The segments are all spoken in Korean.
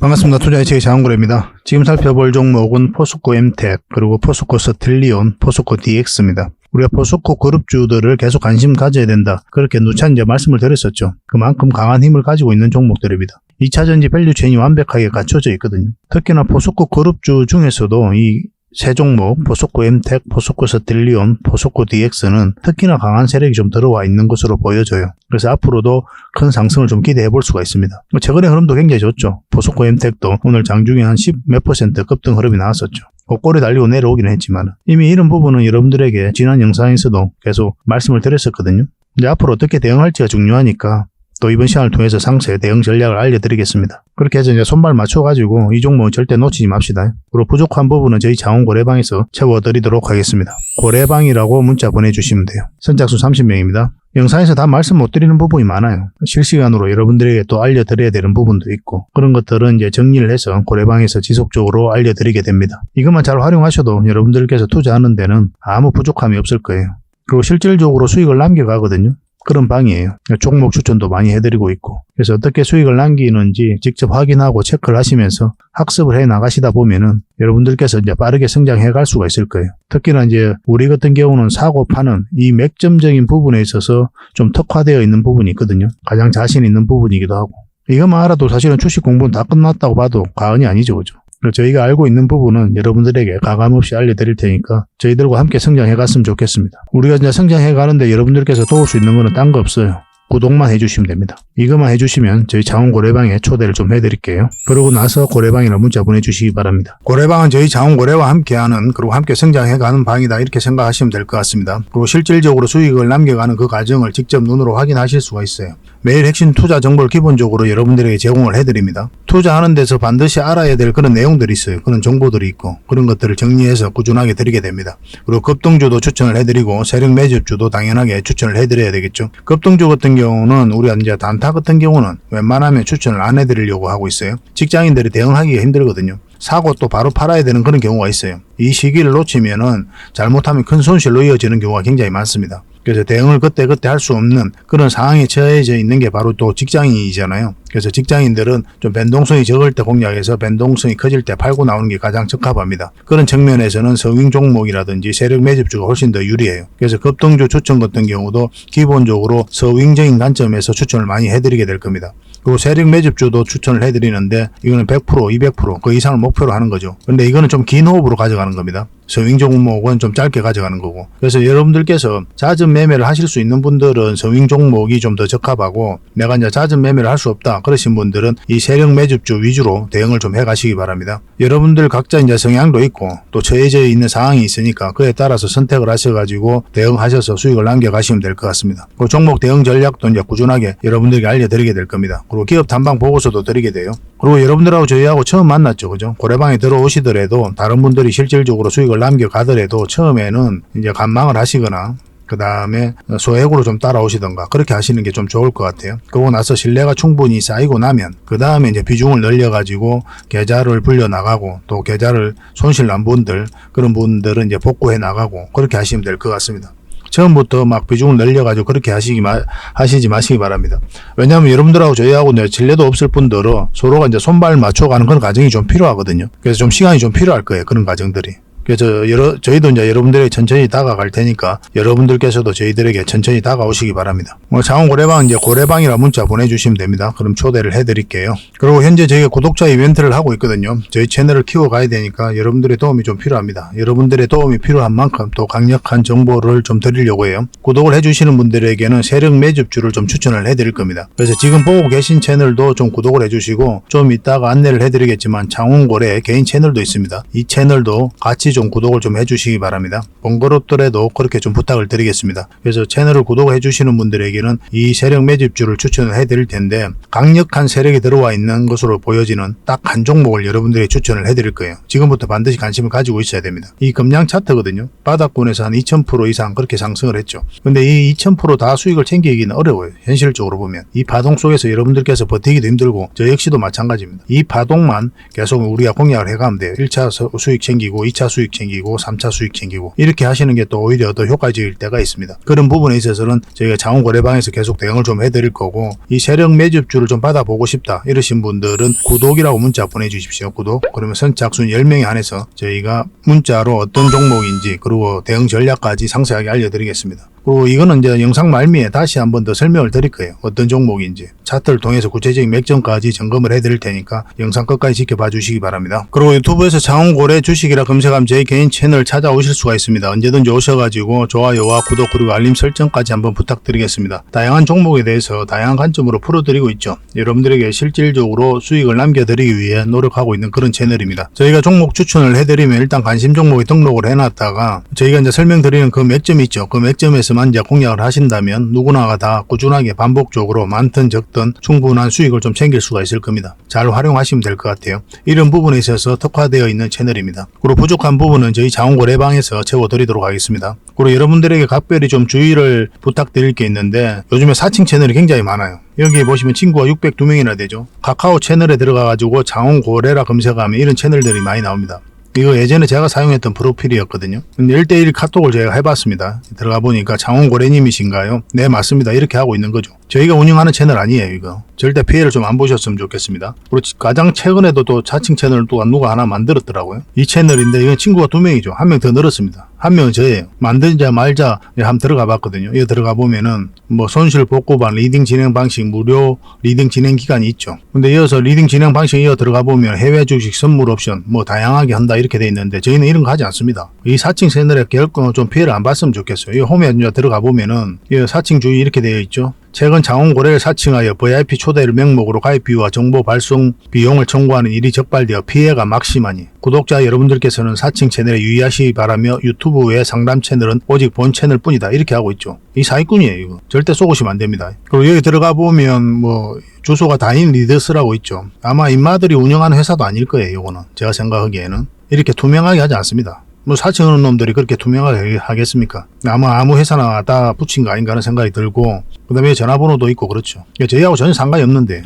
반갑습니다. 투자예측의 장원구레입니다. 지금 살펴볼 종목은 포스코 엠텍, 그리고 포스코 스틸리온, 포스코 DX입니다. 우리가 포스코 그룹주들을 계속 관심 가져야 된다. 그렇게 누차 이제 말씀을 드렸었죠. 그만큼 강한 힘을 가지고 있는 종목들입니다. 2차전지 밸류체인이 완벽하게 갖춰져 있거든요. 특히나 포스코 그룹주 중에서도 이 세 종목, 포스코 엠텍, 포스코 스틸리온, 포스코 DX는 특히나 강한 세력이 좀 들어와 있는 것으로 보여져요. 그래서 앞으로도 큰 상승을 좀 기대해 볼 수가 있습니다. 최근의 흐름도 굉장히 좋죠. 포스코 엠텍도 오늘 장중에 한 10 몇 % 급등 흐름이 나왔었죠. 고꼬리 달리고 내려오기는 했지만 이미 이런 부분은 여러분들에게 지난 영상에서도 계속 말씀을 드렸었거든요. 이제 앞으로 어떻게 대응할지가 중요하니까 또 이번 시간을 통해서 상세 대응 전략을 알려드리겠습니다. 그렇게 해서 이제 손발 맞춰가지고 이 종목은 절대 놓치지 맙시다. 그리고 부족한 부분은 저희 자원고래방에서 채워드리도록 하겠습니다. 고래방이라고 문자 보내주시면 돼요. 선착순 30명입니다. 영상에서 다 말씀 못 드리는 부분이 많아요. 실시간으로 여러분들에게 또 알려드려야 되는 부분도 있고 그런 것들은 이제 정리를 해서 고래방에서 지속적으로 알려드리게 됩니다. 이것만 잘 활용하셔도 여러분들께서 투자하는 데는 아무 부족함이 없을 거예요. 그리고 실질적으로 수익을 남겨가거든요. 그런 방이에요. 종목 추천도 많이 해드리고 있고 그래서 어떻게 수익을 남기는지 직접 확인하고 체크를 하시면서 학습을 해 나가시다 보면은 여러분들께서 이제 빠르게 성장해 갈 수가 있을 거예요. 특히나 이제 우리 같은 경우는 사고 파는 이 맥점적인 부분에 있어서 좀 특화되어 있는 부분이 있거든요. 가장 자신 있는 부분이기도 하고 이것만 알아도 사실은 주식 공부는 다 끝났다고 봐도 과언이 아니죠, 그죠? 저희가 알고 있는 부분은 여러분들에게 가감없이 알려드릴 테니까 저희들과 함께 성장해 갔으면 좋겠습니다. 우리가 이제 성장해 가는데 여러분들께서 도울 수 있는 거는 딴 거 없어요. 구독만 해주시면 됩니다. 이것만 해주시면 저희 자원고래방에 초대를 좀 해드릴게요. 그러고 나서 고래방이라 문자 보내주시기 바랍니다. 고래방은 저희 자원고래와 함께하는 그리고 함께 성장해가는 방이다 이렇게 생각하시면 될 것 같습니다. 그리고 실질적으로 수익을 남겨가는 그 과정을 직접 눈으로 확인하실 수가 있어요. 매일 핵심 투자 정보를 기본적으로 여러분들에게 제공을 해드립니다. 투자하는 데서 반드시 알아야 될 그런 내용들이 있어요. 그런 정보들이 있고 그런 것들을 정리해서 꾸준하게 드리게 됩니다. 그리고 급등주도 추천을 해드리고 세력 매집주도 당연하게 추천을 해드려야 되겠죠. 급등주 같은 경우는 우리가 이제 단타 같은 경우는 웬만하면 추천을 안 해드리려고 하고 있어요. 직장인들이 대응하기가 힘들거든요. 사고 또 바로 팔아야 되는 그런 경우가 있어요. 이 시기를 놓치면은 잘못하면 큰 손실로 이어지는 경우가 굉장히 많습니다. 그래서 대응을 그때그때 할 수 없는 그런 상황에 처해져 있는 게 바로 또 직장인이잖아요. 그래서 직장인들은 좀 변동성이 적을 때 공략해서 변동성이 커질 때 팔고 나오는 게 가장 적합합니다. 그런 측면에서는 서윙 종목이라든지 세력 매집주가 훨씬 더 유리해요. 그래서 급등주 추천 같은 경우도 기본적으로 서윙적인 관점에서 추천을 많이 해드리게 될 겁니다. 그리고 세력 매집주도 추천을 해드리는데 이거는 100%, 200% 그 이상을 목표로 하는 거죠. 근데 이거는 좀 긴 호흡으로 가져가는 겁니다. 서윙 종목은 좀 짧게 가져가는 거고 그래서 여러분들께서 잦은 매매를 하실 수 있는 분들은 서윙 종목이 좀 더 적합하고 내가 이제 잦은 매매를 할 수 없다 그러신 분들은 이 세력 매집주 위주로 대응을 좀 해가시기 바랍니다. 여러분들 각자 이제 성향도 있고 또 처해져 있는 상황이 있으니까 그에 따라서 선택을 하셔가지고 대응하셔서 수익을 남겨가시면 될 것 같습니다. 그 종목 대응 전략도 이제 꾸준하게 여러분들에게 알려드리게 될 겁니다. 그리고 기업 단방 보고서도 드리게 돼요. 그리고 여러분들하고 저희하고 처음 만났죠, 그죠? 고래방에 들어오시더라도 다른 분들이 실질적으로 수익을 남겨가더라도 처음에는 이제 관망을 하시거나 그 다음에 소액으로 좀 따라오시던가 그렇게 하시는 게 좀 좋을 것 같아요. 그러고 나서 신뢰가 충분히 쌓이고 나면 그 다음에 이제 비중을 늘려가지고 계좌를 불려 나가고 또 계좌를 손실 난 분들 그런 분들은 이제 복구해 나가고 그렇게 하시면 될 것 같습니다. 처음부터 막 비중을 늘려가지고 그렇게 하시지 마시기 바랍니다. 왜냐하면 여러분들하고 저희하고 신뢰도 없을 뿐더러 서로가 이제 손발 맞춰가는 그런 과정이 좀 필요하거든요. 그래서 좀 시간이 좀 필요할 거예요. 그런 과정들이. 그래서 저희도 이제 여러분들에게 천천히 다가갈 테니까 여러분들께서도 저희들에게 천천히 다가오시기 바랍니다. 자원고래방은 이제 고래방이라 문자 보내주시면 됩니다. 그럼 초대를 해드릴게요. 그리고 현재 저희가 구독자 이벤트를 하고 있거든요. 저희 채널을 키워가야 되니까 여러분들의 도움이 좀 필요합니다. 여러분들의 도움이 필요한 만큼 또 강력한 정보를 좀 드리려고 해요. 구독을 해주시는 분들에게는 세력 매집주를 좀 추천을 해드릴 겁니다. 그래서 지금 보고 계신 채널도 좀 구독을 해주시고 좀 이따가 안내를 해드리겠지만 장원고래 개인 채널도 있습니다. 이 채널도 같이 좀 구독을 좀 해주시기 바랍니다. 번거롭더라도 그렇게 좀 부탁을 드리겠습니다. 그래서 채널을 구독해 주시는 분들에게는 이 세력 매집주를 추천을 해드릴 텐데 강력한 세력이 들어와 있는 것으로 보여지는 딱 한 종목을 여러분들에게 추천을 해드릴 거예요. 지금부터 반드시 관심을 가지고 있어야 됩니다. 이 금량 차트거든요. 바닥권에서 한 2000% 이상 그렇게 상승을 했죠. 근데 이 2000% 다 수익을 챙기기는 어려워요. 현실적으로 보면. 이 파동 속에서 여러분들께서 버티기도 힘들고 저 역시도 마찬가지입니다. 이 파동만 계속 우리가 공략을 해가면 돼요. 1차 수익 챙기고 2차 수익 수익 챙기고 3차 수익 챙기고 이렇게 하시는 게 또 오히려 더 효과적일 때가 있습니다. 그런 부분에 있어서는 저희가 자원거래방에서 계속 대응을 좀 해드릴 거고, 이 세력 매집주를 좀 받아보고 싶다 이러신 분들은 구독이라고 문자 보내주십시오. 구독. 그러면 선착순 10명에 한해서 저희가 문자로 어떤 종목인지 그리고 대응 전략까지 상세하게 알려드리겠습니다. 그리고 이거는 이제 영상 말미에 다시 한 번 더 설명을 드릴 거예요. 어떤 종목인지 차트를 통해서 구체적인 맥점까지 점검을 해드릴 테니까 영상 끝까지 지켜봐 주시기 바랍니다. 그리고 유튜브에서 자원거래 주식이라 검색하면 제 개인 채널 찾아오실 수가 있습니다. 언제든지 오셔가지고 좋아요와 구독 그리고 알림 설정까지 한번 부탁드리겠습니다. 다양한 종목에 대해서 다양한 관점으로 풀어드리고 있죠. 여러분들에게 실질적으로 수익을 남겨드리기 위해 노력하고 있는 그런 채널입니다. 저희가 종목 추천을 해드리면 일단 관심 종목에 등록을 해놨다가 저희가 이제 설명드리는 그 맥점이 있죠. 그 맥점에서만 이제 공략을 하신다면 누구나가 다 꾸준하게 반복적으로 많든 적든 충분한 수익을 좀 챙길 수가 있을 겁니다. 잘 활용하시면 될 것 같아요. 이런 부분에 있어서 특화되어 있는 채널입니다. 그리고 부족한 부분은 저희 자원거래방에서 채워드리도록 하겠습니다. 그리고 여러분들에게 각별히 좀 주의를 부탁드릴 게 있는데, 요즘에 사칭 채널이 굉장히 많아요. 여기 보시면 친구가 602명이나 되죠. 카카오 채널에 들어가가지고 자원거래라 검색하면 이런 채널들이 많이 나옵니다. 이거 예전에 제가 사용했던 프로필이었거든요. 근데 1:1 카톡을 제가 해봤습니다. 들어가 보니까 자원거래님이신가요? 네, 맞습니다. 이렇게 하고 있는 거죠. 저희가 운영하는 채널 아니에요, 이거. 절대 피해를 좀 안 보셨으면 좋겠습니다. 그리고 가장 최근에도 또 자칭 채널을 또 누가 하나 만들었더라고요. 이 채널인데 이건 친구가 2명이죠. 1명 더 늘었습니다. 1명은 저예요. 만들자 말자 한번 들어가 봤거든요. 이거 들어가 보면은 뭐 손실 복구반, 리딩 진행 방식, 무료 리딩 진행 기간이 있죠. 근데 이어서 리딩 진행 방식 이어 들어가 보면 해외 주식 선물 옵션 뭐 다양하게 한다 이렇게 돼 있는데 저희는 이런 거 하지 않습니다. 이 사칭 채널에 결코 좀 피해를 안 봤으면 좋겠어요. 이 홈에 들어가 보면은 이 사칭 주의 이렇게 되어 있죠. 최근 자원거래를 사칭하여 VIP 초대를 명목으로 가입비와 정보 발송 비용을 청구하는 일이 적발되어 피해가 막심하니 구독자 여러분들께서는 사칭 채널에 유의하시기 바라며 유튜브 외 상담 채널은 오직 본 채널 뿐이다 이렇게 하고 있죠. 이 사기꾼이에요. 이거 절대 쏘시면 안 됩니다. 그리고 여기 들어가 보면 뭐 주소가 다인 리더스라고 있죠. 아마 인마들이 운영하는 회사도 아닐 거예요. 이거는 제가 생각하기에는 이렇게 투명하게 하지 않습니다. 뭐 사칭하는 놈들이 그렇게 투명하게 하겠습니까? 아마 아무 회사나 다 붙인 거 아닌가 하는 생각이 들고, 그 다음에 전화번호도 있고 그렇죠. 저희하고 전혀 상관이 없는데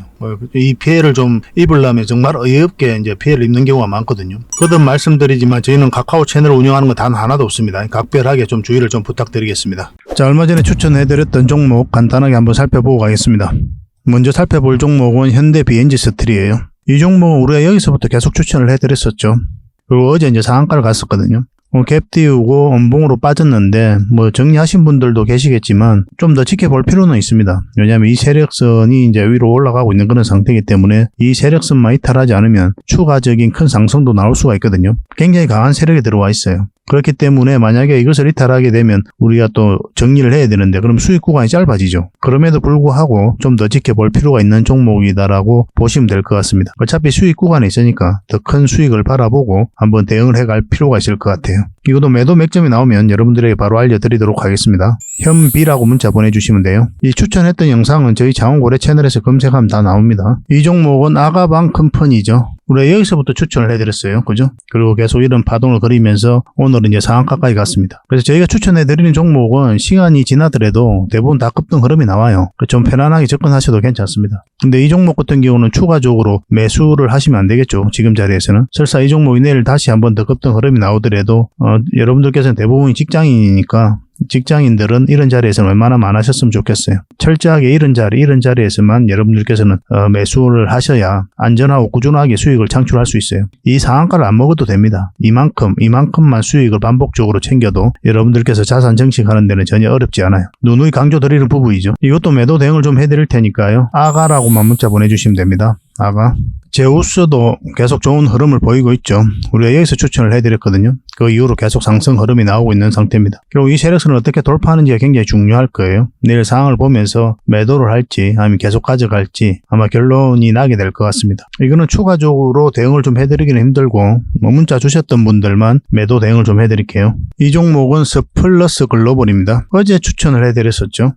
이 피해를 좀 입으려면 정말 어이없게 이제 피해를 입는 경우가 많거든요. 거듭 말씀드리지만 저희는 카카오 채널을 운영하는 건 단 하나도 없습니다. 각별하게 좀 주의를 좀 부탁드리겠습니다. 자, 얼마 전에 추천해드렸던 종목 간단하게 한번 살펴보고 가겠습니다. 먼저 살펴볼 종목은 현대 BNG 스틸이에요. 이 종목은 우리가 여기서부터 계속 추천을 해드렸었죠. 그리고 어제 이제 상한가를 갔었거든요. 갭 띄우고 원봉으로 빠졌는데 뭐 정리하신 분들도 계시겠지만 좀 더 지켜볼 필요는 있습니다. 왜냐하면 이 세력선이 이제 위로 올라가고 있는 그런 상태이기 때문에 이 세력선만 이탈하지 않으면 추가적인 큰 상승도 나올 수가 있거든요. 굉장히 강한 세력이 들어와 있어요. 그렇기 때문에 만약에 이것을 이탈하게 되면 우리가 또 정리를 해야 되는데 그럼 수익 구간이 짧아지죠. 그럼에도 불구하고 좀 더 지켜볼 필요가 있는 종목이다라고 보시면 될 것 같습니다. 어차피 수익 구간에 있으니까 더 큰 수익을 바라보고 한번 대응을 해갈 필요가 있을 것 같아요. 이것도 매도 맥점이 나오면 여러분들에게 바로 알려드리도록 하겠습니다. 현비라고 문자 보내주시면 돼요. 이 추천했던 영상은 저희 자원거래 채널에서 검색하면 다 나옵니다. 이 종목은 아가방 컴퍼니죠. 우리가 여기서부터 추천을 해드렸어요. 그죠? 그리고 계속 이런 파동을 그리면서 오늘은 이제 상한가까지 갔습니다. 그래서 저희가 추천해드리는 종목은 시간이 지나더라도 대부분 다 급등 흐름이 나와요. 좀 편안하게 접근하셔도 괜찮습니다. 근데 이 종목 같은 경우는 추가적으로 매수를 하시면 안 되겠죠. 지금 자리에서는. 설사 이 종목이 내일 다시 한번 더 급등 흐름이 나오더라도 여러분들께서는 대부분이 직장인이니까 직장인들은 이런 자리에서는 웬만하면 안 하셨으면 좋겠어요. 철저하게 이런 자리에서만 여러분들께서는 매수를 하셔야 안전하고 꾸준하게 수익을 창출할 수 있어요. 이 상한가를 안 먹어도 됩니다. 이만큼만 수익을 반복적으로 챙겨도 여러분들께서 자산 정식하는 데는 전혀 어렵지 않아요. 누누이 강조드리는 부분이죠. 이것도 매도 대응을 좀 해드릴 테니까요. 아가라고만 문자 보내주시면 됩니다. 아가. 제우스도 계속 좋은 흐름을 보이고 있죠. 우리가 여기서 추천을 해드렸거든요. 그 이후로 계속 상승 흐름이 나오고 있는 상태입니다. 그리고 이 세력선을 어떻게 돌파하는지가 굉장히 중요할 거예요. 내일 상황을 보면서 매도를 할지 아니면 계속 가져갈지 아마 결론이 나게 될 것 같습니다. 이거는 추가적으로 대응을 좀 해드리기는 힘들고 문자 주셨던 분들만 매도 대응을 좀 해드릴게요. 이 종목은 스플러스 글로벌입니다. 어제 추천을 해드렸었죠.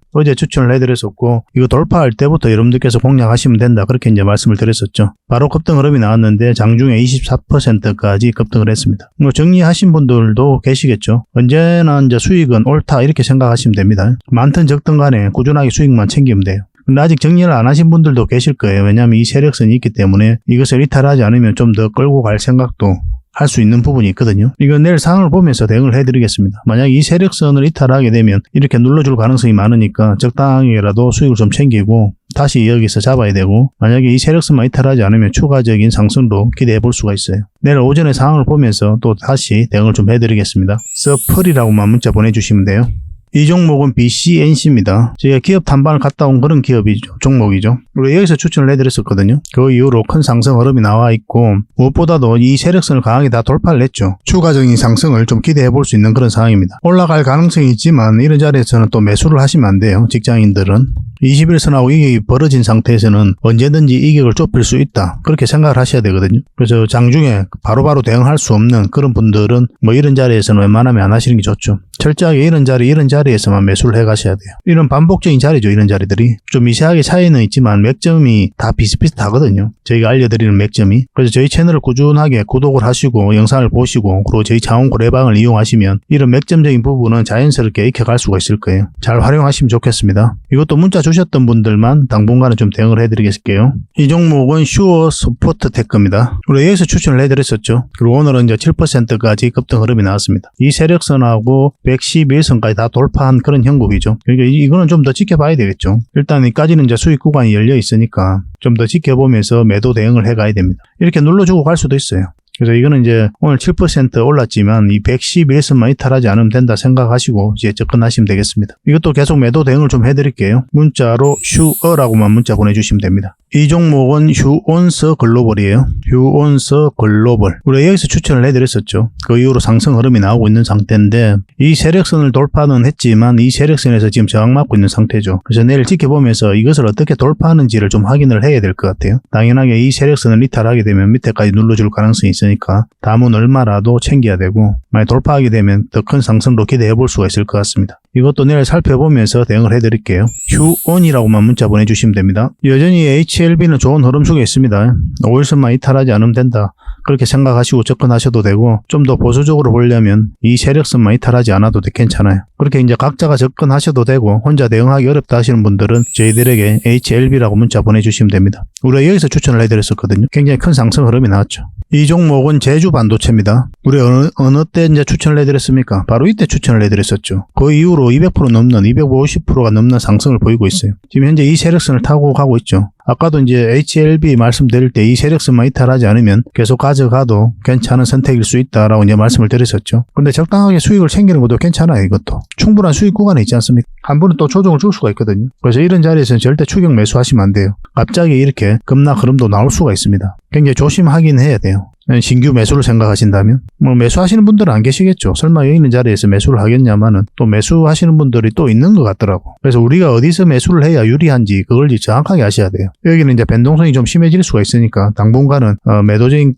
이거 돌파할 때부터 여러분들께서 공략하시면 된다. 그렇게 이제 말씀을 드렸었죠. 바로 급등 흐름이 나왔는데 장중에 24%까지 급등을 했습니다. 뭐 정리하신 분들도 계시겠죠. 언제나 이제 수익은 옳다 이렇게 생각하시면 됩니다. 많든 적든 간에 꾸준하게 수익만 챙기면 돼요. 근데 아직 정리를 안 하신 분들도 계실 거예요. 왜냐하면 이 세력선이 있기 때문에 이것을 이탈하지 않으면 좀 더 끌고 갈 생각도 할 수 있는 부분이 있거든요. 이건 내일 상황을 보면서 대응을 해드리겠습니다. 만약 이 세력선을 이탈하게 되면 이렇게 눌러줄 가능성이 많으니까 적당하게라도 수익을 좀 챙기고 다시 여기서 잡아야 되고, 만약에 이 세력선만 이탈하지 않으면 추가적인 상승도 기대해 볼 수가 있어요. 내일 오전에 상황을 보면서 또 다시 대응을 좀 해드리겠습니다. 서플이라고만 문자 보내주시면 돼요. 이 종목은 BCNC입니다. 제가 기업 탐방을 갔다 온 그런 종목이죠. 우리 여기서 추천을 해드렸었거든요. 그 이후로 큰 상승 흐름이 나와 있고, 무엇보다도 이 세력선을 강하게 다 돌파를 했죠. 추가적인 상승을 좀 기대해 볼 수 있는 그런 상황입니다. 올라갈 가능성이 있지만 이런 자리에서는 또 매수를 하시면 안 돼요. 직장인들은. 21선하고 이격이 벌어진 상태에서는 언제든지 이격을 좁힐 수 있다, 그렇게 생각을 하셔야 되거든요. 그래서 장중에 바로바로 대응할 수 없는 그런 분들은 뭐 이런 자리에서는 웬만하면 안 하시는 게 좋죠. 철저하게 이런 자리에서만 매수를 해 가셔야 돼요. 이런 반복적인 자리죠. 이런 자리들이 좀 미세하게 차이는 있지만 맥점이 다 비슷비슷하거든요. 저희가 알려드리는 맥점이. 그래서 저희 채널을 꾸준하게 구독을 하시고 영상을 보시고, 그리고 저희 자원 고래방을 이용하시면 이런 맥점적인 부분은 자연스럽게 익혀갈 수가 있을 거예요. 잘 활용하시면 좋겠습니다. 이것도 문자 주셨던 분들만 당분간은 좀 대응을 해드리겠을게요. 이 종목은 슈어 스포트 테크입니다. 우리 여기서 추천을 해드렸었죠. 그리고 오늘은 이제 7%까지 급등 흐름이 나왔습니다. 이 세력선하고 111선까지 다 돌파한 그런 형국이죠. 그러니까 이거는 좀 더 지켜봐야 되겠죠. 일단 여기까지는 이제 수익 구간이 열려 있으니까 좀 더 지켜보면서 매도 대응을 해가야 됩니다. 이렇게 눌러주고 갈 수도 있어요. 그래서 이거는 이제 오늘 7% 올랐지만 이 111선만 이탈하지 않으면 된다 생각하시고 이제 접근하시면 되겠습니다. 이것도 계속 매도 대응을 좀 해드릴게요. 문자로 슈어라고만 문자 보내주시면 됩니다. 이 종목은 휴온서 글로벌이에요. 휴온서 글로벌. 우리가 여기서 추천을 해드렸었죠. 그 이후로 상승 흐름이 나오고 있는 상태인데, 이 세력선을 돌파는 했지만 이 세력선에서 지금 저항받고 있는 상태죠. 그래서 내일 지켜보면서 이것을 어떻게 돌파하는지를 좀 확인을 해야 될 것 같아요. 당연하게 이 세력선을 이탈하게 되면 밑에까지 눌러줄 가능성이 있으니까 담은 얼마라도 챙겨야 되고, 만약 돌파하게 되면 더 큰 상승도 기대해 볼 수가 있을 것 같습니다. 이것도 내일 살펴보면서 대응을 해드릴게요. 휴온이라고만 문자 보내주시면 됩니다. 여전히 HLB는 좋은 흐름 속에 있습니다. 5일선만 이탈하지 않으면 된다, 그렇게 생각하시고 접근하셔도 되고, 좀 더 보수적으로 보려면 이 세력선만 이탈하지 않아도 괜찮아요. 그렇게 이제 각자가 접근하셔도 되고, 혼자 대응하기 어렵다 하시는 분들은 저희들에게 HLB라고 문자 보내주시면 됩니다. 우리가 여기서 추천을 해드렸었거든요. 굉장히 큰 상승 흐름이 나왔죠. 이 종목은 제주 반도체입니다. 우리 어느 때 이제 추천을 해드렸습니까? 바로 이때 추천을 해드렸었죠. 그 이후로 200% 넘는, 250%가 넘는 상승을 보이고 있어요. 지금 현재 이 세력선을 타고 가고 있죠. 아까도 이제 HLB 말씀드릴 때 이 세력선만 이탈하지 않으면 계속 가져가도 괜찮은 선택일 수 있다라고 이제 말씀을 드렸었죠. 근데 적당하게 수익을 챙기는 것도 괜찮아요. 이것도 충분한 수익 구간에 있지 않습니까? 한 번은 또 조정을 줄 수가 있거든요. 그래서 이런 자리에서는 절대 추격 매수하시면 안 돼요. 갑자기 이렇게 급락 흐름도 나올 수가 있습니다. 굉장히 조심하긴 해야 돼요. 신규 매수를 생각하신다면 뭐 매수하시는 분들은 안 계시겠죠. 설마 여기 있는 자리에서 매수를 하겠냐마는 또 매수하시는 분들이 또 있는 것 같더라고. 그래서 우리가 어디서 매수를 해야 유리한지 그걸 정확하게 아셔야 돼요. 여기는 이제 변동성이 좀 심해질 수가 있으니까 당분간은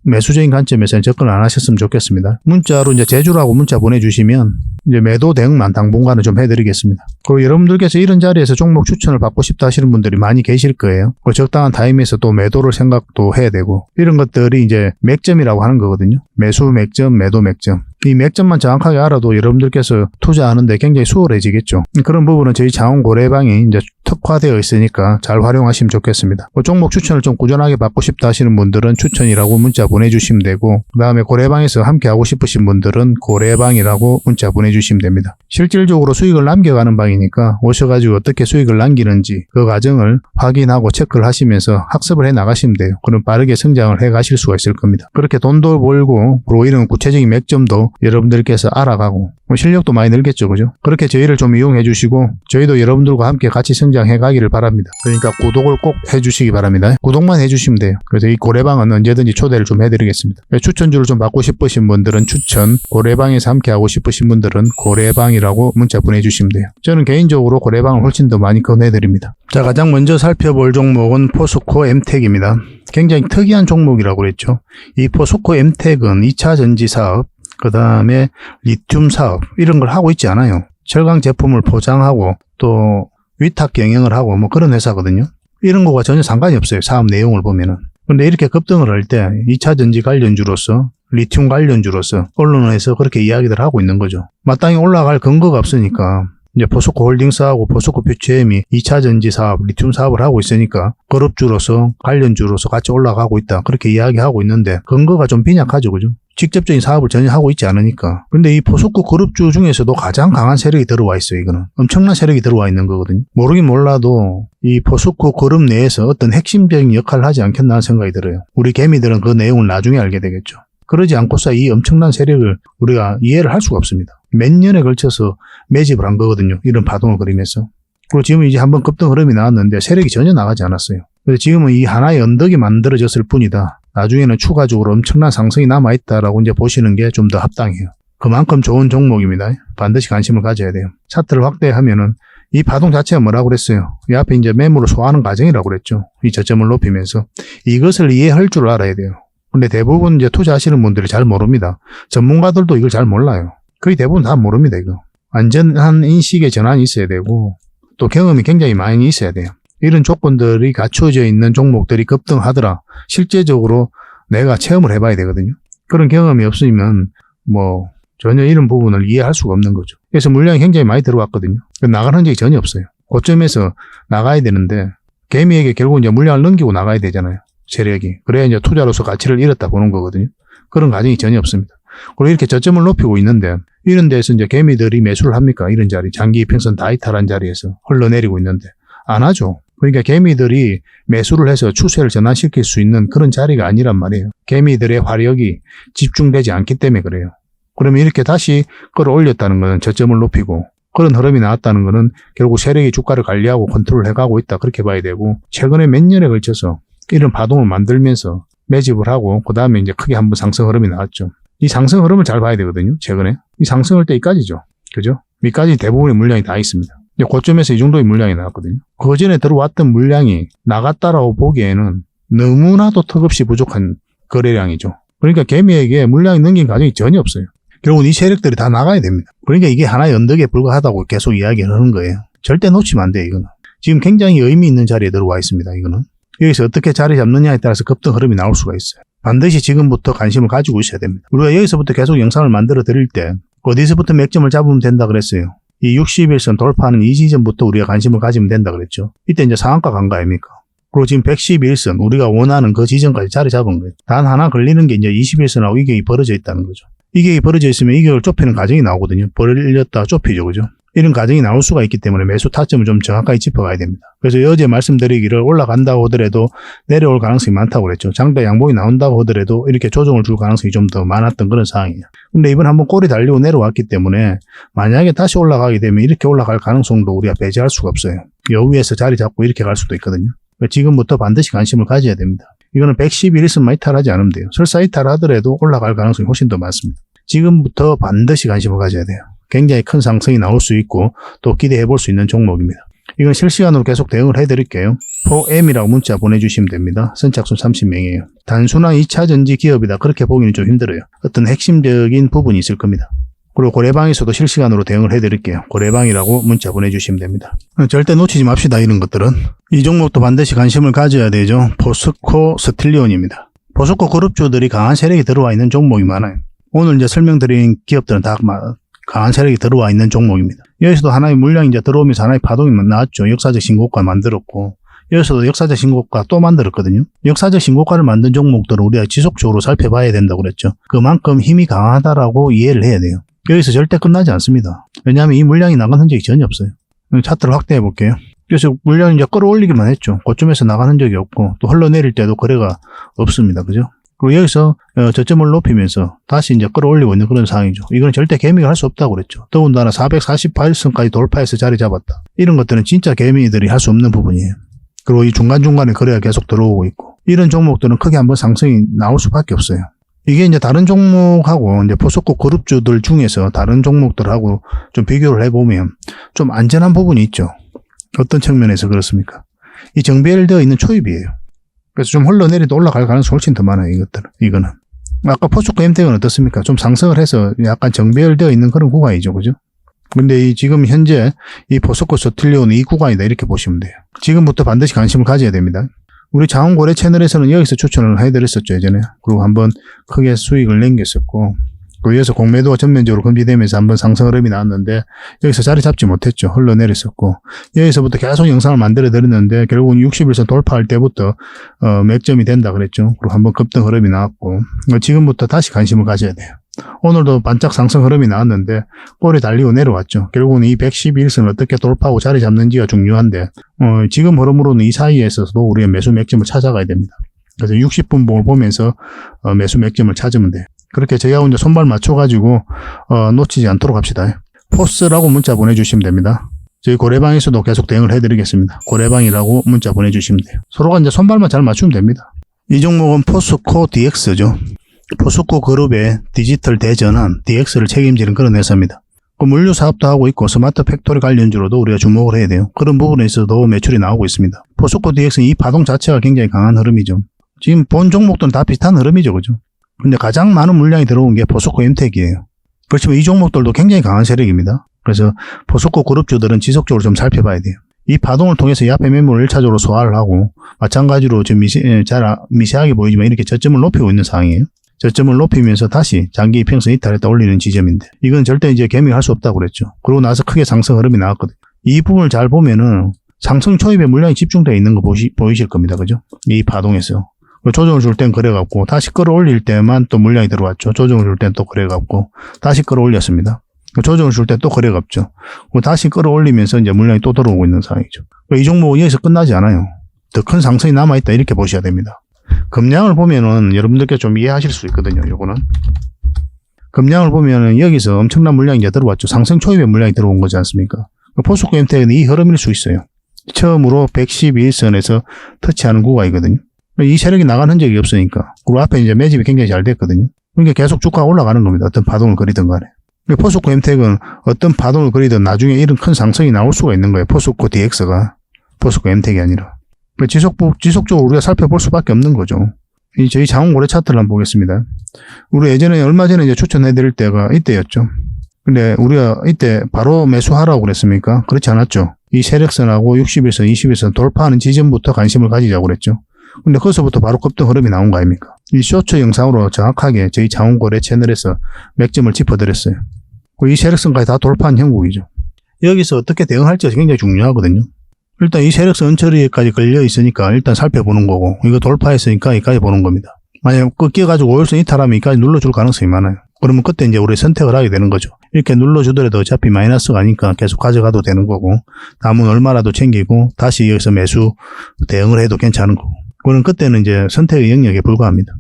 매수적인 관점에서 접근 안 하셨으면 좋겠습니다. 문자로 이제 제주라고 문자 보내주시면 이제 매도 대응만 당분간은 좀 해드리겠습니다. 그리고 여러분들께서 이런 자리에서 종목 추천을 받고 싶다 하시는 분들이 많이 계실 거예요. 적당한 타임에서 또 매도를 생각도 해야 되고, 이런 것들이 이제 맥점이라고 하는 거거든요. 매수 맥점, 매도 맥점. 이 맥점만 정확하게 알아도 여러분들께서 투자하는데 굉장히 수월해지겠죠. 그런 부분은 저희 자원 고래방이 이제 특화되어 있으니까 잘 활용하시면 좋겠습니다. 종목 추천을 좀 꾸준하게 받고 싶다 하시는 분들은 추천이라고 문자 보내주시면 되고, 그 다음에 고래방에서 함께 하고 싶으신 분들은 고래방이라고 문자 보내주시면 됩니다. 실질적으로 수익을 남겨가는 방이니까 오셔가지고 어떻게 수익을 남기는지 그 과정을 확인하고 체크를 하시면서 학습을 해 나가시면 돼요. 그럼 빠르게 성장을 해 가실 수가 있을 겁니다. 그렇게 돈도 벌고, 그리고 이런 구체적인 맥점도 여러분들께서 알아가고 실력도 많이 늘겠죠. 그죠? 그렇게 저희를 좀 이용해 주시고 저희도 여러분들과 함께 같이 성장해 가기를 바랍니다. 그러니까 구독을 꼭 해 주시기 바랍니다. 구독만 해 주시면 돼요. 그래서 이 고래방은 언제든지 초대를 좀 해드리겠습니다. 추천주를 좀 받고 싶으신 분들은 추천, 고래방에서 함께 하고 싶으신 분들은 고래방이라고 문자 보내주시면 돼요. 저는 개인적으로 고래방을 훨씬 더 많이 권해드립니다. 자, 가장 먼저 살펴볼 종목은 포스코 엠텍입니다. 굉장히 특이한 종목이라고 그랬죠. 이 포스코 엠텍은 2차 전지 사업, 그 다음에 리튬 사업 이런 걸 하고 있지 않아요. 철강 제품을 포장하고 또 위탁 경영을 하고 뭐 그런 회사거든요. 이런 거가 전혀 상관이 없어요. 사업 내용을 보면은. 근데 이렇게 급등을 할 때 2차 전지 관련주로서, 리튬 관련주로서 언론에서 그렇게 이야기들 하고 있는 거죠. 마땅히 올라갈 근거가 없으니까 이제 포스코 홀딩스하고 포스코 퓨처엠이 2차 전지 사업, 리튬 사업을 하고 있으니까 그룹주로서, 관련주로서 같이 올라가고 있다, 그렇게 이야기하고 있는데 근거가 좀 빈약하죠. 그죠? 직접적인 사업을 전혀 하고 있지 않으니까. 근데 이 포스코 그룹주 중에서도 가장 강한 세력이 들어와 있어요. 이거는 엄청난 세력이 들어와 있는 거거든요. 모르긴 몰라도 이 포스코 그룹 내에서 어떤 핵심적인 역할을 하지 않겠나 하는 생각이 들어요. 우리 개미들은 그 내용을 나중에 알게 되겠죠. 그러지 않고서 이 엄청난 세력을 우리가 이해를 할 수가 없습니다. 몇 년에 걸쳐서 매집을 한 거거든요. 이런 파동을 그리면서. 그리고 지금 이제 한번 급등 흐름이 나왔는데 세력이 전혀 나가지 않았어요. 그래서 지금은 이 하나의 언덕이 만들어졌을 뿐이다. 나중에는 추가적으로 엄청난 상승이 남아있다라고 이제 보시는 게 좀 더 합당해요. 그만큼 좋은 종목입니다. 반드시 관심을 가져야 돼요. 차트를 확대하면은 이 파동 자체가 뭐라고 그랬어요? 이 앞에 이제 매물을 소화하는 과정이라고 그랬죠. 이 저점을 높이면서. 이것을 이해할 줄 알아야 돼요. 근데 대부분 이제 투자하시는 분들이 잘 모릅니다. 전문가들도 이걸 잘 몰라요. 거의 대부분 다 모릅니다, 이거. 완전한 인식의 전환이 있어야 되고, 또 경험이 굉장히 많이 있어야 돼요. 이런 조건들이 갖춰져 있는 종목들이 급등하더라. 실제적으로 내가 체험을 해봐야 되거든요. 그런 경험이 없으면 뭐 전혀 이런 부분을 이해할 수가 없는 거죠. 그래서 물량이 굉장히 많이 들어왔거든요. 나가는 흔적이 전혀 없어요. 고점에서 나가야 되는데 개미에게 결국 이제 물량을 넘기고 나가야 되잖아요. 세력이. 그래야 이제 투자로서 가치를 잃었다 보는 거거든요. 그런 과정이 전혀 없습니다. 그리고 이렇게 저점을 높이고 있는데 이런 데서 이제 개미들이 매수를 합니까? 이런 자리, 장기 이평선 다 이탈한 자리에서 흘러내리고 있는데 안 하죠. 그러니까 개미들이 매수를 해서 추세를 전환시킬 수 있는 그런 자리가 아니란 말이에요. 개미들의 화력이 집중되지 않기 때문에 그래요. 그러면 이렇게 다시 끌어올렸다는 것은 저점을 높이고 그런 흐름이 나왔다는 것은 결국 세력이 주가를 관리하고 컨트롤 해가고 있다. 그렇게 봐야 되고 최근에 몇 년에 걸쳐서 이런 파동을 만들면서 매집을 하고 그 다음에 이제 크게 한번 상승 흐름이 나왔죠. 이 상승 흐름을 잘 봐야 되거든요. 최근에. 이 상승할 때까지죠. 그죠? 여기까지 대부분의 물량이 다 있습니다. 고점에서 이 정도의 물량이 나왔거든요. 그 전에 들어왔던 물량이 나갔다라고 보기에는 너무나도 턱없이 부족한 거래량이죠. 그러니까 개미에게 물량이 넘긴 과정이 전혀 없어요. 결국은 이 세력들이 다 나가야 됩니다. 그러니까 이게 하나의 언덕에 불과하다고 계속 이야기를 하는 거예요. 절대 놓치면 안 돼요, 이거는. 지금 굉장히 의미 있는 자리에 들어와 있습니다, 이거는. 여기서 어떻게 자리 잡느냐에 따라서 급등 흐름이 나올 수가 있어요. 반드시 지금부터 관심을 가지고 있어야 됩니다. 우리가 여기서부터 계속 영상을 만들어 드릴 때 어디서부터 맥점을 잡으면 된다 그랬어요. 이 60일선 돌파하는 이 지점부터 우리가 관심을 가지면 된다 그랬죠. 이때 이제 상한가 간 거 아닙니까? 그리고 지금 111선 우리가 원하는 그 지점까지 자리 잡은 거예요. 단 하나 걸리는 게 이제 21선하고 이격이 벌어져 있다는 거죠. 이격이 벌어져 있으면 이격을 좁히는 과정이 나오거든요. 벌렸다 좁히죠, 그죠? 이런 과정이 나올 수가 있기 때문에 매수 타점을 좀 정확하게 짚어가야 됩니다. 그래서 어제 말씀드리기를 올라간다고 하더라도 내려올 가능성이 많다고 그랬죠. 장대 양봉이 나온다고 하더라도 이렇게 조정을 줄 가능성이 좀 더 많았던 그런 상황이에요. 근데 이번 한번 꼬리 달리고 내려왔기 때문에 만약에 다시 올라가게 되면 이렇게 올라갈 가능성도 우리가 배제할 수가 없어요. 여 위에서 자리 잡고 이렇게 갈 수도 있거든요. 지금부터 반드시 관심을 가져야 됩니다. 이거는 111일선만 이탈하지 않으면 돼요. 설사 이탈하더라도 올라갈 가능성이 훨씬 더 많습니다. 지금부터 반드시 관심을 가져야 돼요. 굉장히 큰 상승이 나올 수 있고 또 기대해 볼 수 있는 종목입니다. 이건 실시간으로 계속 대응을 해드릴게요. 4M이라고 문자 보내주시면 됩니다. 선착순 30명이에요. 단순한 2차전지 기업이다. 그렇게 보기는 좀 힘들어요. 어떤 핵심적인 부분이 있을 겁니다. 그리고 고래방에서도 실시간으로 대응을 해드릴게요. 고래방이라고 문자 보내주시면 됩니다. 절대 놓치지 맙시다. 이런 것들은. 이 종목도 반드시 관심을 가져야 되죠. 포스코 스틸리온입니다. 포스코 그룹주들이 강한 세력이 들어와 있는 종목이 많아요. 오늘 이제 설명드린 기업들은 다 강한 세력이 들어와 있는 종목입니다. 여기서도 하나의 물량이 이제 들어오면서 하나의 파동이 나왔죠. 역사적 신고가 만들었고 여기서도 역사적 신고가 또 만들었거든요. 역사적 신고가를 만든 종목들을 우리가 지속적으로 살펴봐야 된다고 그랬죠. 그만큼 힘이 강하다라고 이해를 해야 돼요. 여기서 절대 끝나지 않습니다. 왜냐하면 이 물량이 나간 흔적이 전혀 없어요. 차트를 확대해 볼게요. 그래서 물량이 이제 끌어올리기만 했죠. 고점에서 나간 흔적이 없고 또 흘러내릴 때도 거래가 없습니다. 그죠? 그리고 여기서 저점을 높이면서 다시 이제 끌어올리고 있는 그런 상황이죠. 이건 절대 개미가 할 수 없다고 그랬죠. 더군다나 448선까지 돌파해서 자리 잡았다. 이런 것들은 진짜 개미들이 할 수 없는 부분이에요. 그리고 이 중간중간에 거래가 계속 들어오고 있고 이런 종목들은 크게 한번 상승이 나올 수밖에 없어요. 이게 이제 다른 종목하고 이제 포스코 그룹주들 중에서 다른 종목들하고 좀 비교를 해보면 좀 안전한 부분이 있죠. 어떤 측면에서 그렇습니까? 이 정비되어 있는 초입이에요. 그래서 좀 흘러내리도 올라갈 가능성이 훨씬 더 많아요, 이거는. 아까 포스코 엠텍은 어떻습니까? 좀 상승을 해서 약간 정배열되어 있는 그런 구간이죠, 그죠? 근데 지금 현재 이 포스코 스틸리온은 이 구간이다, 이렇게 보시면 돼요. 지금부터 반드시 관심을 가져야 됩니다. 우리 자원고래 채널에서는 여기서 추천을 해드렸었죠, 예전에. 그리고 한번 크게 수익을 남겼었고, 위에서 공매도가 전면적으로 금지되면서 한번 상승 흐름이 나왔는데 여기서 자리 잡지 못했죠. 흘러내렸었고 여기서부터 계속 영상을 만들어 드렸는데 결국은 60일선 돌파할 때부터 맥점이 된다 그랬죠. 그리고 한번 급등 흐름이 나왔고 지금부터 다시 관심을 가져야 돼요. 오늘도 반짝 상승 흐름이 나왔는데 꼬리 달리고 내려왔죠. 결국은 이 112일선을 어떻게 돌파하고 자리 잡는지가 중요한데 지금 흐름으로는 이 사이에서도 우리의 매수 맥점을 찾아가야 됩니다. 그래서 60분봉을 보면서 매수 맥점을 찾으면 돼요. 그렇게 저희하고 이제 손발 맞춰가지고 놓치지 않도록 합시다. 포스라고 문자 보내주시면 됩니다. 저희 고래방에서도 계속 대응을 해드리겠습니다. 고래방이라고 문자 보내주시면 돼요. 서로가 이제 손발만 잘 맞추면 됩니다. 이 종목은 포스코 DX죠. 포스코 그룹의 디지털 대전환 DX를 책임지는 그런 회사입니다. 그 물류 사업도 하고 있고 스마트 팩토리 관련주로도 우리가 주목을 해야 돼요. 그런 부분에 있어서도 매출이 나오고 있습니다. 포스코 DX는 이 파동 자체가 굉장히 강한 흐름이죠. 지금 본 종목들은 다 비슷한 흐름이죠. 그죠? 근데 가장 많은 물량이 들어온 게 포스코 엠텍이에요. 그렇지만 이 종목들도 굉장히 강한 세력입니다. 그래서 포스코 그룹주들은 지속적으로 좀 살펴봐야 돼요. 이 파동을 통해서 이 앞에 매물을 1차적으로 소화를 하고 마찬가지로 좀 미세하게 보이지만 이렇게 저점을 높이고 있는 상황이에요. 저점을 높이면서 다시 장기 이평선 이탈했다 올리는 지점인데 이건 절대 이제 개미할 수 없다고 그랬죠. 그러고 나서 크게 상승 흐름이 나왔거든요. 이 부분을 잘 보면은 상승 초입에 물량이 집중되어 있는 거 보이실 겁니다. 그죠? 이 파동에서. 조정을 줄 땐 그래갖고 다시 끌어올릴 때만 또 물량이 들어왔죠. 조정을 줄 땐 또 그래갖고 다시 끌어올렸습니다. 조정을 줄 때 또 거래가 없죠. 다시 끌어올리면서 이제 물량이 또 들어오고 있는 상황이죠. 이 종목은 여기서 끝나지 않아요. 더 큰 상승이 남아있다 이렇게 보셔야 됩니다. 금량을 보면은 여러분들께 좀 이해하실 수 있거든요. 요거는 금량을 보면은 여기서 엄청난 물량이 이제 들어왔죠. 상승 초입에 물량이 들어온 거지 않습니까? 포스코 엠텍은 이 흐름일 수 있어요. 처음으로 112일선에서 터치하는 구간이거든요. 이 세력이 나간 흔적이 없으니까. 그리고 앞에 이제 매집이 굉장히 잘 됐거든요. 그러니까 계속 주가가 올라가는 겁니다. 어떤 파동을 그리든 간에. 포스코 엠텍은 어떤 파동을 그리든 나중에 이런 큰 상승이 나올 수가 있는 거예요. 포스코 DX가. 포스코 엠텍이 아니라. 지속적으로 우리가 살펴볼 수밖에 없는 거죠. 저희 장원고래 차트를 한번 보겠습니다. 우리 예전에 얼마 전에 이제 추천해드릴 때가 이때였죠. 근데 우리가 이때 바로 매수하라고 그랬습니까? 그렇지 않았죠. 이 세력선하고 60일선, 20일선 돌파하는 지점부터 관심을 가지자고 그랬죠. 근데 거기서부터 바로 급등 흐름이 나온 거 아닙니까? 이 쇼츠 영상으로 정확하게 저희 장원고래 채널에서 맥점을 짚어드렸어요. 이 세력선까지 다 돌파한 형국이죠. 여기서 어떻게 대응할지가 굉장히 중요하거든요. 일단 이 세력선 은처리까지 걸려 있으니까 일단 살펴보는 거고, 이거 돌파했으니까 이까지 보는 겁니다. 만약 꺾여가지고 5일선 이탈하면 이까지 눌러줄 가능성이 많아요. 그러면 그때 이제 우리 선택을 하게 되는 거죠. 이렇게 눌러주더라도 어차피 마이너스가 아니까 계속 가져가도 되는 거고, 남은 얼마라도 챙기고 다시 여기서 매수 대응을 해도 괜찮은 거고. 그때는 이제 선택의 영역에 불과합니다.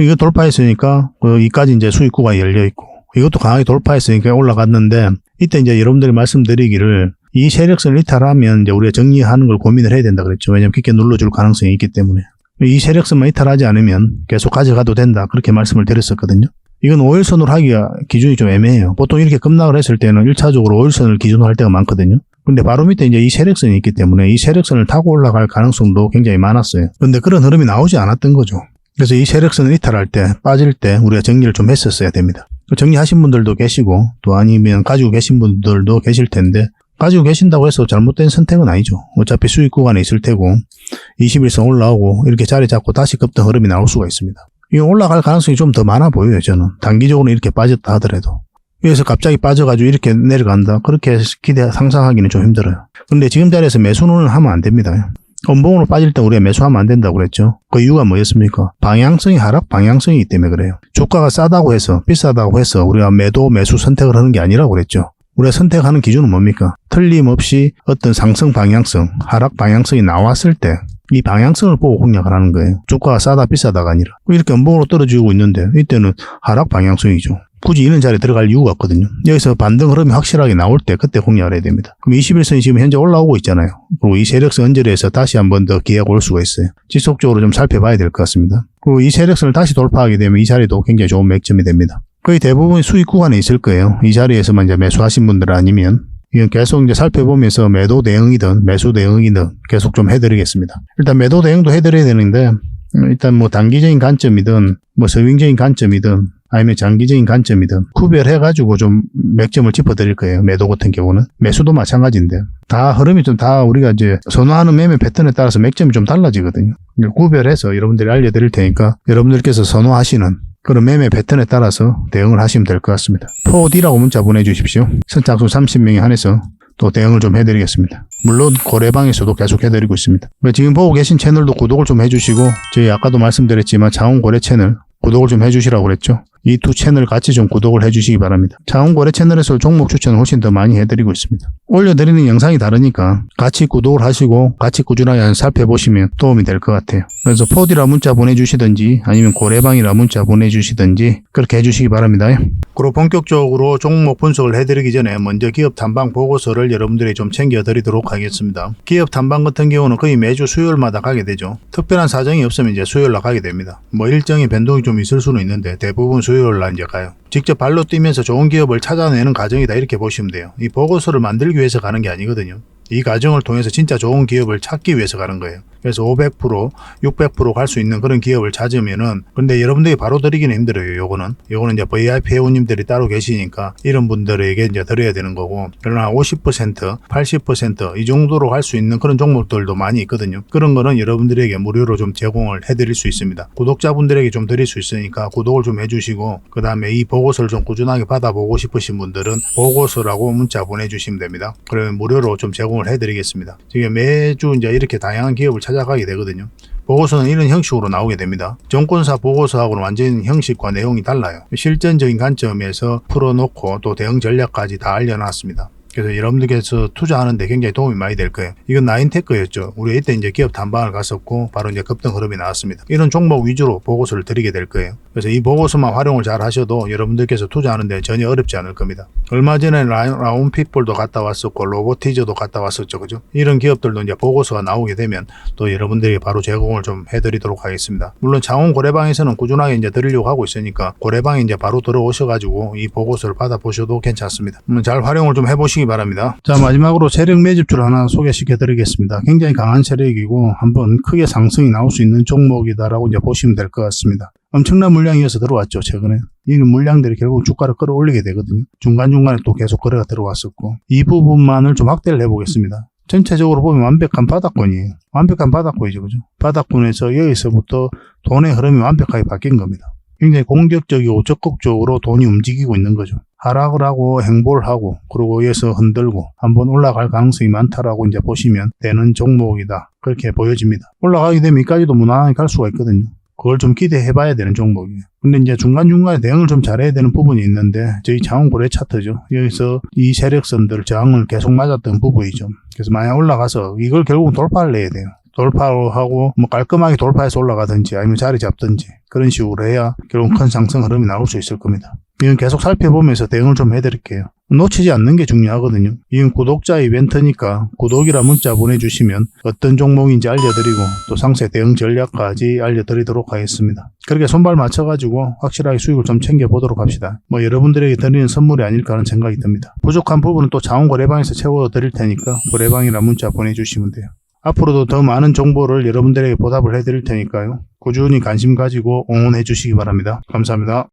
이거 돌파했으니까 이까지 이제 수익 구간이 열려 있고, 이것도 강하게 돌파했으니까 올라갔는데, 이때 이제 여러분들이 말씀드리기를 이 세력선을 이탈하면 이제 우리가 정리하는 걸 고민을 해야 된다 그랬죠. 왜냐면 깊게 눌러줄 가능성이 있기 때문에. 이 세력선만 이탈하지 않으면 계속 가져가도 된다. 그렇게 말씀을 드렸었거든요. 이건 5일선으로 하기가 기준이 좀 애매해요. 보통 이렇게 급락을 했을 때는 1차적으로 5일선을 기준으로 할 때가 많거든요. 근데 바로 밑에 이제 이 세력선이 있기 때문에 이 세력선을 타고 올라갈 가능성도 굉장히 많았어요. 근데 그런 흐름이 나오지 않았던 거죠. 그래서 이 세력선을 이탈할 때, 빠질 때 우리가 정리를 좀 했었어야 됩니다. 정리하신 분들도 계시고 또 아니면 가지고 계신 분들도 계실 텐데, 가지고 계신다고 해서 잘못된 선택은 아니죠. 어차피 수익 구간에 있을 테고 21선 올라오고 이렇게 자리 잡고 다시 급등 흐름이 나올 수가 있습니다. 이거 올라갈 가능성이 좀 더 많아 보여요. 저는 단기적으로 이렇게 빠졌다 하더라도 여기서 갑자기 빠져가지고 이렇게 내려간다, 그렇게 상상하기는 좀 힘들어요. 근데 지금 자리에서 매수는 하면 안 됩니다. 음봉으로 빠질 때 우리가 매수하면 안 된다고 그랬죠. 그 이유가 뭐였습니까? 방향성이 하락 방향성이기 때문에 그래요. 주가가 싸다고 해서, 비싸다고 해서 우리가 매수 선택을 하는 게 아니라고 그랬죠. 우리가 선택하는 기준은 뭡니까? 틀림없이 어떤 상승 방향성, 하락 방향성이 나왔을 때 이 방향성을 보고 공략을 하는 거예요. 주가가 싸다 비싸다가 아니라. 이렇게 음봉으로 떨어지고 있는데 이때는 하락 방향성이죠. 굳이 이런 자리에 들어갈 이유가 없거든요. 여기서 반등 흐름이 확실하게 나올 때 그때 공략을 해야 됩니다. 그럼 21선이 지금 현재 올라오고 있잖아요. 그리고 이 세력선 언저리에서 다시 한 번 더 기회가 올 수가 있어요. 지속적으로 좀 살펴봐야 될 것 같습니다. 그리고 이 세력선을 다시 돌파하게 되면 이 자리도 굉장히 좋은 맥점이 됩니다. 거의 대부분 수익 구간에 있을 거예요. 이 자리에서만 이제 매수하신 분들 아니면 이건 계속 이제 살펴보면서 매도 대응이든 매수 대응이든 계속 좀 해드리겠습니다. 일단 매도 대응도 해드려야 되는데, 일단 뭐 단기적인 관점이든 뭐 서윙적인 관점이든 아니면 장기적인 관점이든 구별해가지고 좀 맥점을 짚어드릴 거예요. 매도 같은 경우는. 매수도 마찬가지인데. 다 흐름이 좀 다 우리가 이제 선호하는 매매 패턴에 따라서 맥점이 좀 달라지거든요. 구별해서 여러분들이 알려드릴 테니까 여러분들께서 선호하시는 그런 매매 패턴에 따라서 대응을 하시면 될 것 같습니다. 4D라고 문자 보내주십시오. 선착순 30명에 한해서 또 대응을 좀 해드리겠습니다. 물론 거래방에서도 계속 해드리고 있습니다. 지금 보고 계신 채널도 구독을 좀 해주시고, 저희 아까도 말씀드렸지만 자원거래 채널 구독을 좀 해주시라고 그랬죠. 이 두 채널 같이 좀 구독을 해주시기 바랍니다. 자원거래 채널에서 종목 추천을 훨씬 더 많이 해드리고 있습니다. 올려드리는 영상이 다르니까 같이 구독을 하시고 같이 꾸준하게 살펴보시면 도움이 될 것 같아요. 그래서 4D라 문자 보내주시든지 아니면 고래방이라 문자 보내주시든지 그렇게 해주시기 바랍니다. 그리고 본격적으로 종목 분석을 해드리기 전에 먼저 기업 탐방 보고서를 여러분들이 좀 챙겨드리도록 하겠습니다. 기업 탐방 같은 경우는 거의 매주 수요일마다 가게 되죠. 특별한 사정이 없으면 이제 수요일날 가게 됩니다. 일정의 변동이 좀 있을 수는 있는데 대부분 수요일날 이제 가요. 직접 발로 뛰면서 좋은 기업을 찾아내는 과정이다 이렇게 보시면 돼요. 이 보고서를 만들기 위해서 가는 게 아니거든요. 이 과정을 통해서 진짜 좋은 기업을 찾기 위해서 가는 거예요. 그래서 500%, 600% 갈 수 있는 그런 기업을 찾으면은, 근데 여러분들이 바로 드리기는 힘들어요. 요거는 이제 VIP 회원님들이 따로 계시니까 이런 분들에게 이제 드려야 되는 거고, 그러나 50%, 80% 이 정도로 갈 수 있는 그런 종목들도 많이 있거든요. 그런 거는 여러분들에게 무료로 좀 제공을 해드릴 수 있습니다. 구독자분들에게 좀 드릴 수 있으니까 구독을 좀 해주시고, 그 다음에 이 보고서를 좀 꾸준하게 받아보고 싶으신 분들은 보고서라고 문자 보내주시면 됩니다. 그러면 무료로 좀 제공을 해드리겠습니다. 지금 매주 이제 이렇게 다양한 기업을 찾아가게 되거든요. 보고서는 이런 형식으로 나오게 됩니다. 정권사 보고서하고는 완전 형식과 내용이 달라요. 실전적인 관점에서 풀어놓고 또 대응 전략까지 다 알려놨습니다. 그래서 여러분들께서 투자하는데 굉장히 도움이 많이 될 거예요. 이건 나인테크였죠. 우리 이때 이제 기업 탐방을 갔었고 바로 이제 급등 흐름이 나왔습니다. 이런 종목 위주로 보고서를 드리게 될 거예요. 그래서 이 보고서만 활용을 잘 하셔도 여러분들께서 투자하는데 전혀 어렵지 않을 겁니다. 얼마 전에 라운핏볼도 갔다 왔었고 로보티저도 갔다 왔었죠. 그죠? 이런 기업들도 이제 보고서가 나오게 되면 또 여러분들이 바로 제공을 좀 해드리도록 하겠습니다. 물론 자원 고래방에서는 꾸준하게 이제 드리려고 하고 있으니까 고래방에 이제 바로 들어오셔가지고 이 보고서를 받아보셔도 괜찮습니다. 잘 활용을 좀 해보시기 바랍니다. 자, 마지막으로 세력 매집주를 하나 소개시켜 드리겠습니다. 굉장히 강한 세력이고 한번 크게 상승이 나올 수 있는 종목이다라고 이제 보시면 될 것 같습니다. 엄청난 물량이어서 들어왔죠. 최근에 이 물량들이 결국 주가를 끌어올리게 되거든요. 중간중간에 또 계속 거래가 들어왔었고, 이 부분만을 좀 확대를 해보겠습니다. 전체적으로 보면 완벽한 바닥권이에요. 완벽한 바닥권이죠. 그죠? 바닥권에서 여기서부터 돈의 흐름이 완벽하게 바뀐 겁니다. 굉장히 공격적이고 적극적으로 돈이 움직이고 있는 거죠. 하락을 하고 행보를 하고 그리고 여기서 흔들고 한번 올라갈 가능성이 많다라고 이제 보시면 되는 종목이다. 그렇게 보여집니다. 올라가게 되면 여기까지도 무난하게 갈 수가 있거든요. 그걸 좀 기대해 봐야 되는 종목이에요. 근데 이제 중간중간에 대응을 좀 잘해야 되는 부분이 있는데, 저희 자원거래 차트죠. 여기서 이 세력선들 저항을 계속 맞았던 부분이죠. 그래서 만약 올라가서 이걸 결국 돌파를 해야 돼요. 돌파하고 깔끔하게 돌파해서 올라가든지 아니면 자리 잡든지 그런 식으로 해야 결국 큰 상승 흐름이 나올 수 있을 겁니다. 이건 계속 살펴보면서 대응을 좀 해드릴게요. 놓치지 않는 게 중요하거든요. 이건 구독자 이벤트니까 구독이라 문자 보내주시면 어떤 종목인지 알려드리고 또 상세 대응 전략까지 알려드리도록 하겠습니다. 그렇게 손발 맞춰가지고 확실하게 수익을 좀 챙겨보도록 합시다. 여러분들에게 드리는 선물이 아닐까 하는 생각이 듭니다. 부족한 부분은 또 자원거래방에서 채워드릴 테니까 고래방이라 문자 보내주시면 돼요. 앞으로도 더 많은 정보를 여러분들에게 보답을 해드릴 테니까요. 꾸준히 관심 가지고 응원해 주시기 바랍니다. 감사합니다.